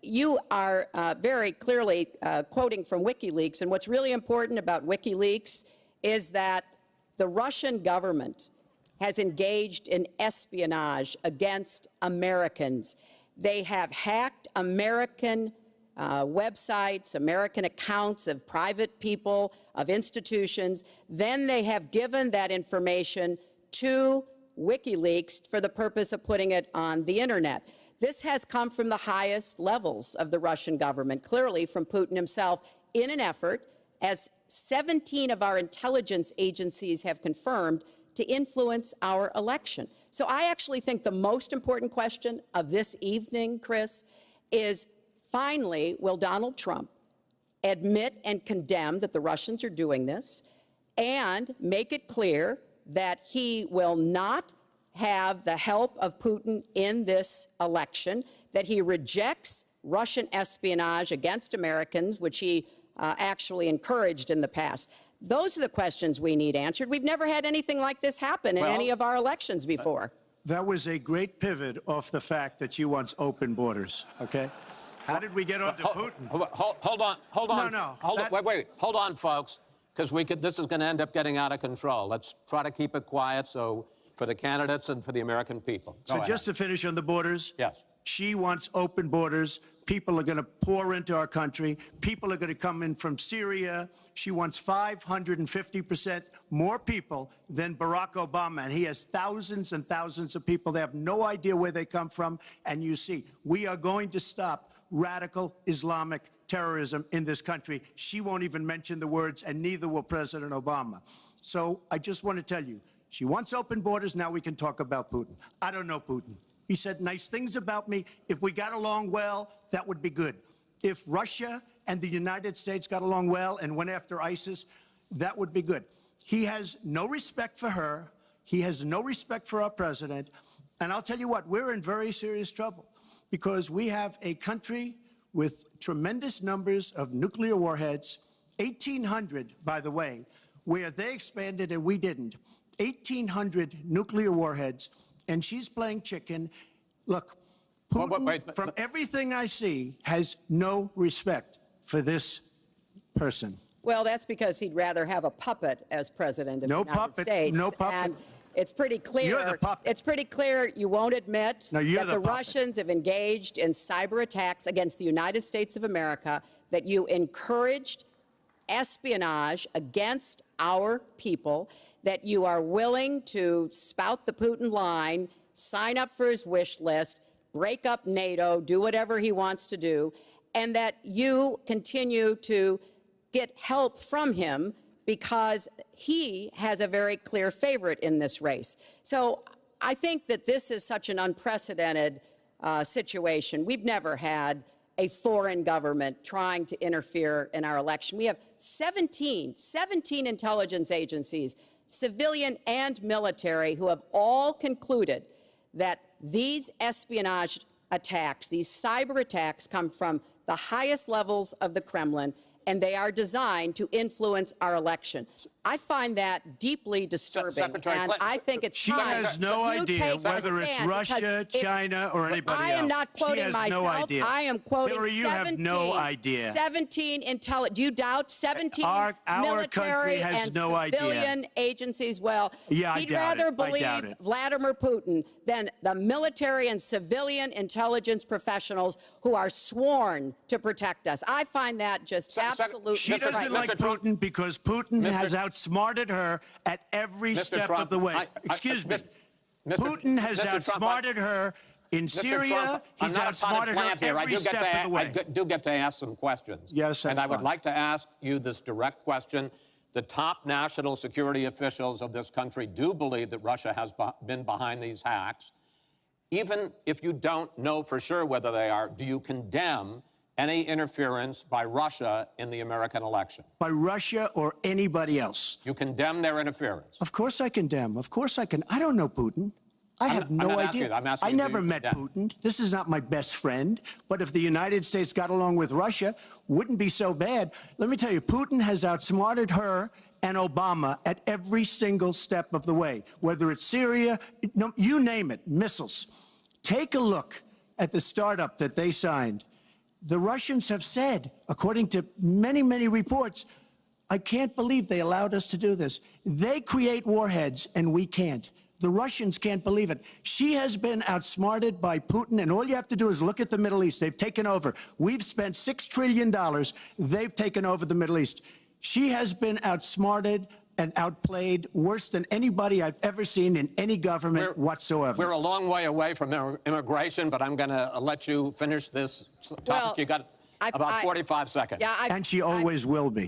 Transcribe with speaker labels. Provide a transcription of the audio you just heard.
Speaker 1: you are very clearly quoting from WikiLeaks, and what's really important about WikiLeaks is that the Russian government has engaged in espionage against Americans. They have hacked American websites, American accounts of private people, of institutions. Then they have given that information to WikiLeaks for the purpose of putting it on the internet. This has come from the highest levels of the Russian government, clearly from Putin himself, in an effort, as 17 of our intelligence agencies have confirmed, to influence our election. So I actually think the most important question of this evening, Chris, is finally, will Donald Trump admit and condemn that the Russians are doing this and make it clear that he will not have the help of Putin in this election, that he rejects Russian espionage against Americans, which he actually encouraged in the past. Those are the questions we need answered. We've never had anything like this happen in any of our elections before.
Speaker 2: That was a great pivot off the fact that she wants open borders, okay? How did we get onto Putin?
Speaker 3: Hold on. No. Wait. Hold on, folks, because this is going to end up getting out of control. Let's try to keep it quiet for the candidates and for the American people.
Speaker 2: So just to finish on the borders.
Speaker 3: Yes.
Speaker 2: She wants open borders. People are going to pour into our country. People are going to come in from Syria. She wants 550% more people than Barack Obama. And he has thousands and thousands of people. They have no idea where they come from. And you see, we are going to stop radical Islamic terrorism in this country. She won't even mention the words, and neither will President Obama. So I just want to tell you, she wants open borders. Now we can talk about Putin. I don't know Putin. He said nice things about me. If we got along well, that would be good. If Russia and the United States got along well and went after ISIS, that would be good. He has no respect for her. He has no respect for our president. And I'll tell you what, we're in very serious trouble because we have a country with tremendous numbers of nuclear warheads, 1,800, by the way, where they expanded and we didn't. 1,800 nuclear warheads. And she's playing chicken. Look, Putin, from everything I see, has no respect for this person.
Speaker 1: Well, that's because he'd rather have a puppet as president of the United States.
Speaker 2: No puppet.
Speaker 1: And it's pretty clear.
Speaker 2: You're the puppet.
Speaker 1: It's pretty clear you won't admit that the
Speaker 2: puppet.
Speaker 1: Russians have engaged in cyber attacks against the United States of America, that you encouraged espionage against our people, that you are willing to spout the Putin line, sign up for his wish list, break up NATO, do whatever he wants to do, and that you continue to get help from him because he has a very clear favorite in this race. So I think that this is such an unprecedented situation. We've never had a foreign government trying to interfere in our election. We have 17 intelligence agencies, civilian and military, who have all concluded that these espionage attacks, these cyber attacks, come from the highest levels of the Kremlin, and they are designed to influence our election. I find that deeply disturbing, and I think it's
Speaker 2: she
Speaker 1: time.
Speaker 2: has no idea whether it's Russia, China, or anybody else.
Speaker 1: I am not quoting myself.
Speaker 2: No idea.
Speaker 1: I am quoting
Speaker 2: Hillary, you have no idea.
Speaker 1: 17 do you doubt 17
Speaker 2: our
Speaker 1: military
Speaker 2: has
Speaker 1: and
Speaker 2: no
Speaker 1: civilian
Speaker 2: idea.
Speaker 1: agencies? Well,
Speaker 2: yeah,
Speaker 1: he'd rather believe Vladimir Putin than the military and civilian intelligence professionals who are sworn to protect us. I find that just absolutely
Speaker 2: She doesn't like Putin because Putin has outsmarted her at every step of the way. Excuse me. Putin has outsmarted her in Syria. He's outsmarted her every step of the way.
Speaker 3: I do get to ask some questions.
Speaker 2: Yes, that's
Speaker 3: And I would like to ask you this direct question. The top national security officials of this country do believe that Russia has been behind these hacks. Even if you don't know for sure whether they are, do you condemn any interference by Russia in the American election?
Speaker 2: By Russia or anybody else.
Speaker 3: You condemn their interference?
Speaker 2: Of course I condemn. Of course I can. I don't know Putin. I have no idea. I never met Putin. This is not my best friend. But if the United States got along with Russia, wouldn't be so bad. Let me tell you, Putin has outsmarted her and Obama at every single step of the way. Whether it's Syria, you name it, missiles. Take a look at the startup that they signed. The Russians have said, according to many, many reports, I can't believe they allowed us to do this. They create warheads, and we can't. The Russians can't believe it. She has been outsmarted by Putin, and all you have to do is look at the Middle East. They've taken over. We've spent $6 trillion. They've taken over the Middle East. She has been outsmarted and outplayed worse than anybody I've ever seen in any government whatsoever.
Speaker 3: We're a long way away from immigration, but I'm going to let you finish this topic.
Speaker 1: Well,
Speaker 3: you got about 45 seconds.
Speaker 1: Yeah,
Speaker 2: and she always will be.